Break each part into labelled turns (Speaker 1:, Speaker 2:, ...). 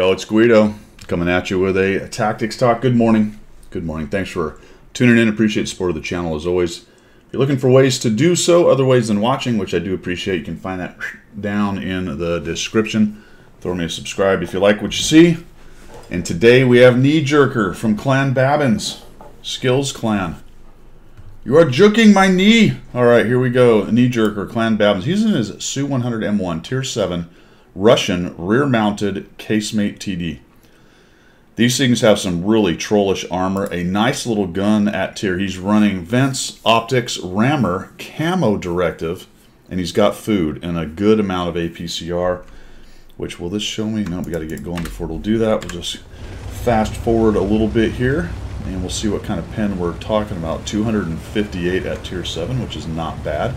Speaker 1: Yo, it's Guido coming at you with a Tactics Talk. Good morning. Good morning. Thanks for tuning in. Appreciate the support of the channel as always. If you're looking for ways to do so, other ways than watching, which I do appreciate, you can find that down in the description. Throw me a subscribe if you like what you see. And today we have Knee Jerker from Clan Babbins, Skills Clan. You are jerking my knee. All right, here we go. Knee Jerker, Clan Babbins. He's in his SU-100M1, Tier 7, Russian rear-mounted Casemate TD. These things have some really trollish armor, a nice little gun at tier. He's running vents, optics, rammer, camo directive, and he's got food and a good amount of APCR, which will this show me? No, we got to get going before it'll do that. We'll just fast forward a little bit here, and we'll see what kind of pen we're talking about. 258 at tier 7, which is not bad.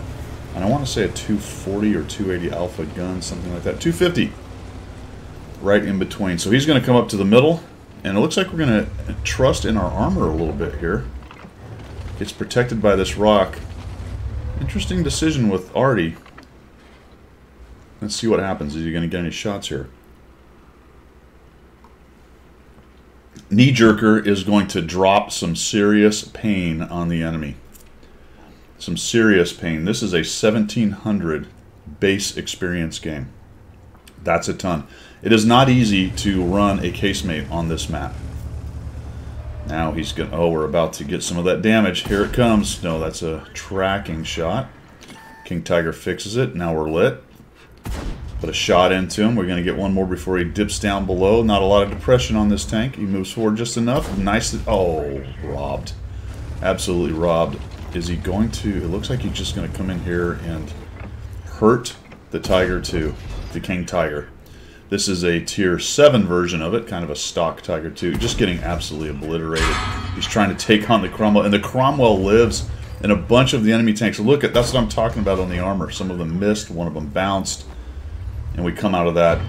Speaker 1: And I want to say a 240 or 280 alpha gun, something like that. 250, right in between. So he's going to come up to the middle, and it looks like we're going to trust in our armor a little bit here. It's protected by this rock. Interesting decision with Artie. Let's see what happens. Is he going to get any shots here? Knee Jerker is going to drop some serious pain on the enemy. Some serious pain. This is a 1700 base experience game. That's a ton. It is not easy to run a Casemate on this map. Now he's going to... Oh, we're about to get some of that damage. Here it comes. No, that's a tracking shot. King Tiger fixes it. Now we're lit. Put a shot into him. We're going to get one more before he dips down below. Not a lot of depression on this tank. He moves forward just enough. Nice. Oh, robbed. Absolutely robbed. Is he going to... It looks like he's just going to come in here and hurt the Tiger too. The King Tiger. This is a tier 7 version of it. Kind of a stock Tiger 2. Just getting absolutely obliterated. He's trying to take on the Cromwell. And the Cromwell lives in a bunch of the enemy tanks. Look at... That's what I'm talking about on the armor. Some of them missed. One of them bounced. And we come out of that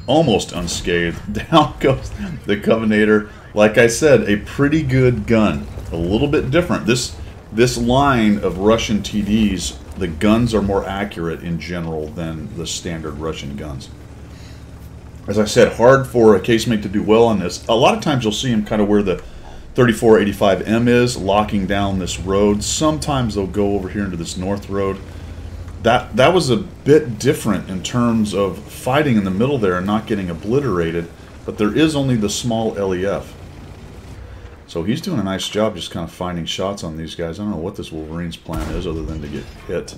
Speaker 1: almost unscathed. Down goes the Covenator. Like I said, a pretty good gun. A little bit different. This line of Russian TDs, the guns are more accurate in general than the standard Russian guns. As I said, hard for a Casemate to do well on this. A lot of times you'll see him kind of where the 3485M is, locking down this road. Sometimes they'll go over here into this north road. That was a bit different in terms of fighting in the middle there and not getting obliterated, but there is only the small LEF. So he's doing a nice job just kind of finding shots on these guys. I don't know what this Wolverine's plan is other than to get hit.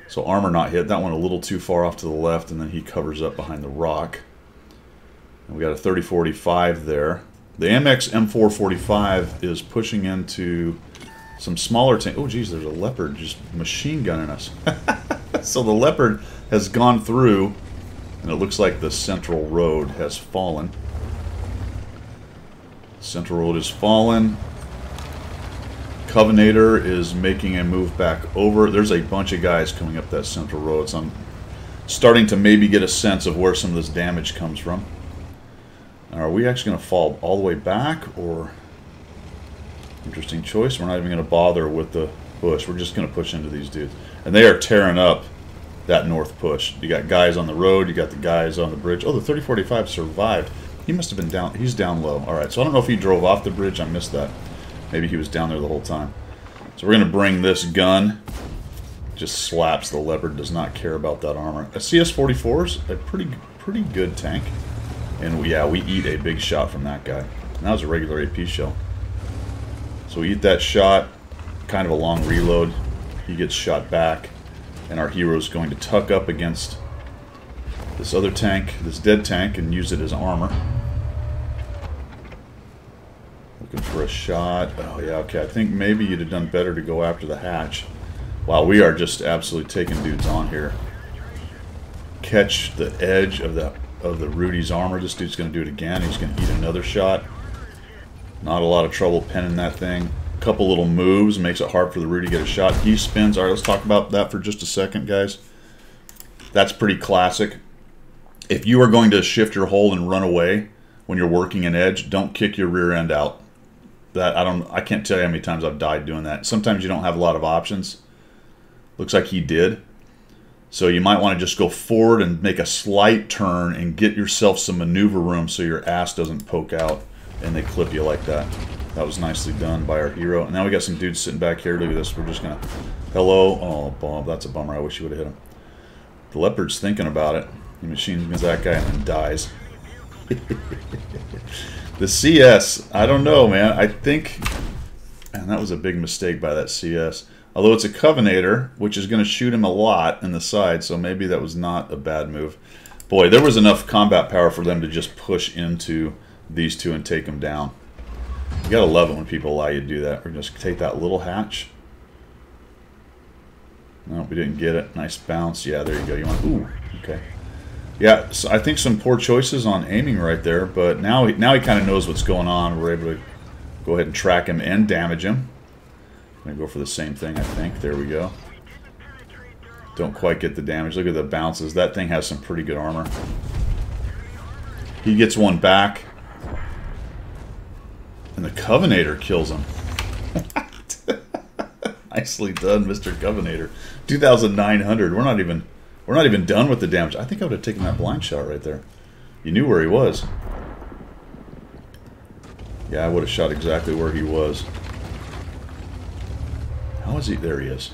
Speaker 1: So armor not hit. That one a little too far off to the left, and then he covers up behind the rock. And we got a 3045 there. The MX M445 is pushing into some smaller tanks. Oh, geez, there's a Leopard just machine gunning us. So the Leopard has gone through, and it looks like the central road has fallen. Central road has fallen. Covenator is making a move back over. There's a bunch of guys coming up that central road, so I'm starting to maybe get a sense of where some of this damage comes from. Are we actually going to fall all the way back, or... Interesting choice. We're not even going to bother with the push. We're just going to push into these dudes. And they are tearing up that north push. You got guys on the road. You got the guys on the bridge. Oh, the 3045 survived. He must have been down. He's down low. All right, so I don't know if he drove off the bridge. I missed that. Maybe he was down there the whole time. So we're going to bring this gun. Just slaps the Leopard. Does not care about that armor. A CS-44 is a pretty good tank. And yeah, we eat a big shot from that guy. And that was a regular AP shell. So we eat that shot. Kind of a long reload. He gets shot back. And our hero's going to tuck up against this other tank, this dead tank, and use it as armor. Looking for a shot. Oh, yeah, okay. I think maybe you'd have done better to go after the hatch. Wow, we are just absolutely taking dudes on here. Catch the edge of the Rudy's armor. This dude's going to do it again. He's going to eat another shot. Not a lot of trouble pinning that thing. A couple little moves makes it hard for the Rudy to get a shot. He spins. All right, let's talk about that for just a second, guys. That's pretty classic. If you are going to shift your hold and run away when you're working an edge, don't kick your rear end out. I can't tell you how many times I've died doing that. Sometimes you don't have a lot of options. Looks like he did. So you might want to just go forward and make a slight turn and get yourself some maneuver room so your ass doesn't poke out and they clip you like that. That was nicely done by our hero. And now we got some dudes sitting back here. Look at this. We're just going to... Hello. Oh, Bob, that's a bummer. I wish you would have hit him. The Leopard's thinking about it. He machines that guy and then dies. The CS. I don't know, man. I think... Man, that was a big mistake by that CS. Although it's a Covenator, which is going to shoot him a lot in the side, so maybe that was not a bad move. Boy, there was enough combat power for them to just push into these two and take them down. You gotta love it when people allow you to do that. We're going to take that little hatch. No, we didn't get it. Nice bounce. Yeah, there you go. You want... Ooh, okay. Yeah, so I think some poor choices on aiming right there, but now he kind of knows what's going on. We're able to go ahead and track him and damage him. I'm going to go for the same thing, I think. There we go. Don't quite get the damage. Look at the bounces. That thing has some pretty good armor. He gets one back. And the Covenator kills him. Nicely done, Mr. Covenator. 2,900. We're not even done with the damage. I think I would have taken that blind shot right there. You knew where he was. Yeah, I would have shot exactly where he was. How is he? There he is.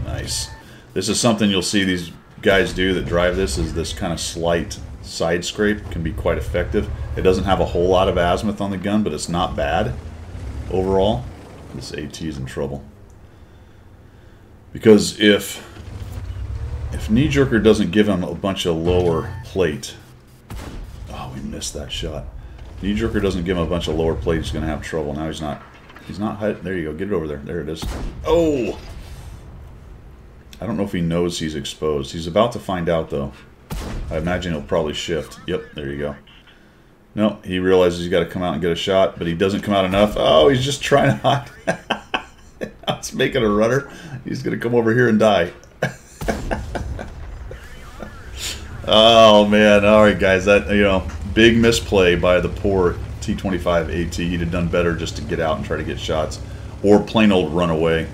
Speaker 1: Nice. This is something you'll see these guys do that drive this, is this kind of slight side scrape. Can be quite effective. It doesn't have a whole lot of azimuth on the gun, but it's not bad overall. This AT is in trouble. Because if Knee Jerker doesn't give him a bunch of lower plate... Oh, we missed that shot. Knee Jerker doesn't give him a bunch of lower plate, he's going to have trouble. Now he's not... He's not hit. There you go. Get it over there. There it is. Oh! I don't know if he knows he's exposed. He's about to find out, though. I imagine he'll probably shift. Yep, there you go. No, he realizes he's got to come out and get a shot, but he doesn't come out enough. Oh, he's just trying to hide. Now it's making a runner. He's going to come over here and die. Oh, man. All right, guys. That, you know, big misplay by the poor T-25 AT. He'd have done better just to get out and try to get shots, or plain old run away.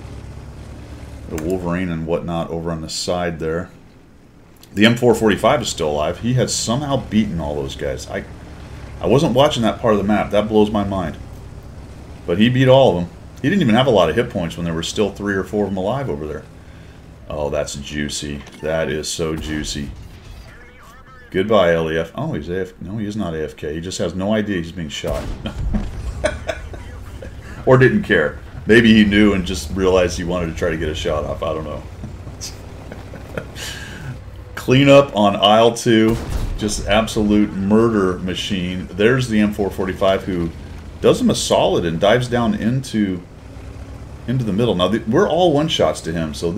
Speaker 1: The Wolverine and whatnot over on the side there. The M445 is still alive. He has somehow beaten all those guys. I wasn't watching that part of the map. That blows my mind. But he beat all of them. He didn't even have a lot of hit points when there were still 3 or 4 of them alive over there. Oh, that's juicy. That is so juicy. Goodbye, LEF. Oh, he's AFK. No, he is not AFK. He just has no idea he's being shot. Or didn't care. Maybe he knew and just realized he wanted to try to get a shot off. I don't know. Clean up on aisle 2. Just absolute murder machine. There's the M445 who does him a solid and dives down into the middle. Now, we're all one-shots to him, so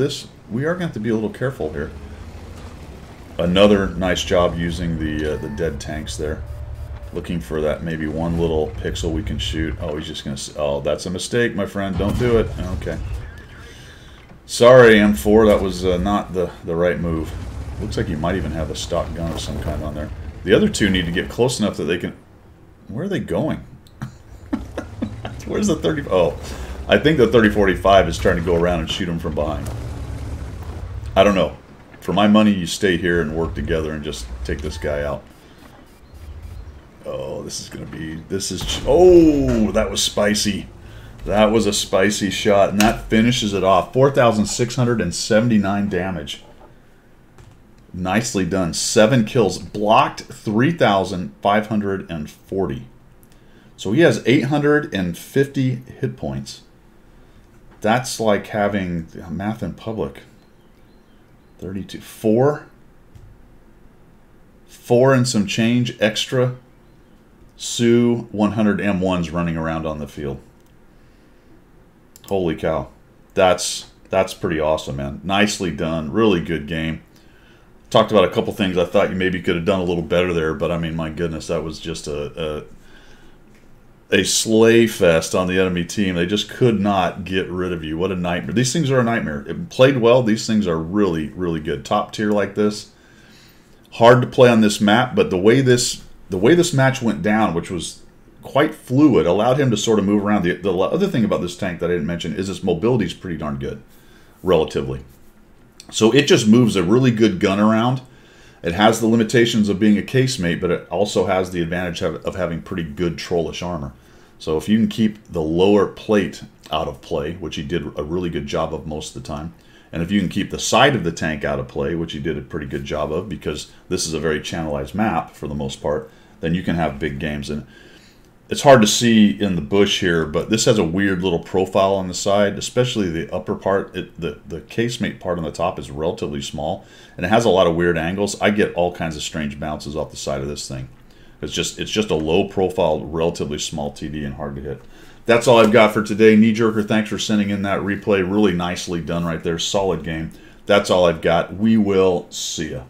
Speaker 1: we are going to have to be a little careful here. Another nice job using the dead tanks there. Looking for that maybe one little pixel we can shoot. Oh, he's just going to... Oh, that's a mistake, my friend. Don't do it. Okay. Sorry, M4. That was not the right move. Looks like he might even have a stock gun of some kind on there. The other two need to get close enough that they can... Where are they going? Where's the 30... Oh, I think the 3045 is trying to go around and shoot him from behind. I don't know. For my money, you stay here and work together and just take this guy out. Oh, this is going to be... This is... Oh, that was spicy. That was a spicy shot, and that finishes it off. 4,679 damage. Nicely done. 7 kills. Blocked 3,540. So he has 850 hit points. That's like having... Math in public. 32. 4 and some change extra SU-100M1s running around on the field. Holy cow. That's pretty awesome, man. Nicely done. Really good game. Talked about a couple things I thought you maybe could have done a little better there, but I mean, my goodness, that was just a slay fest on the enemy team. They just could not get rid of you. What a nightmare. These things are a nightmare. It played well. These things are really, really good. Top tier like this. Hard to play on this map, but the way this match went down, which was quite fluid, allowed him to sort of move around. The other thing about this tank that I didn't mention is its mobility is pretty darn good, relatively. So it just moves a really good gun around. It has the limitations of being a casemate, but it also has the advantage of having pretty good trollish armor. So if you can keep the lower plate out of play, which he did a really good job of most of the time, and if you can keep the side of the tank out of play, which he did a pretty good job of, because this is a very channelized map for the most part, then you can have big games. And it's hard to see in the bush here, but this has a weird little profile on the side, especially the upper part. The casemate part on the top is relatively small, and it has a lot of weird angles. I get all kinds of strange bounces off the side of this thing. It's just a low profile, relatively small TD and hard to hit. That's all I've got for today. Knee Jerker, thanks for sending in that replay. Really nicely done right there. Solid game. That's all I've got. We will see ya.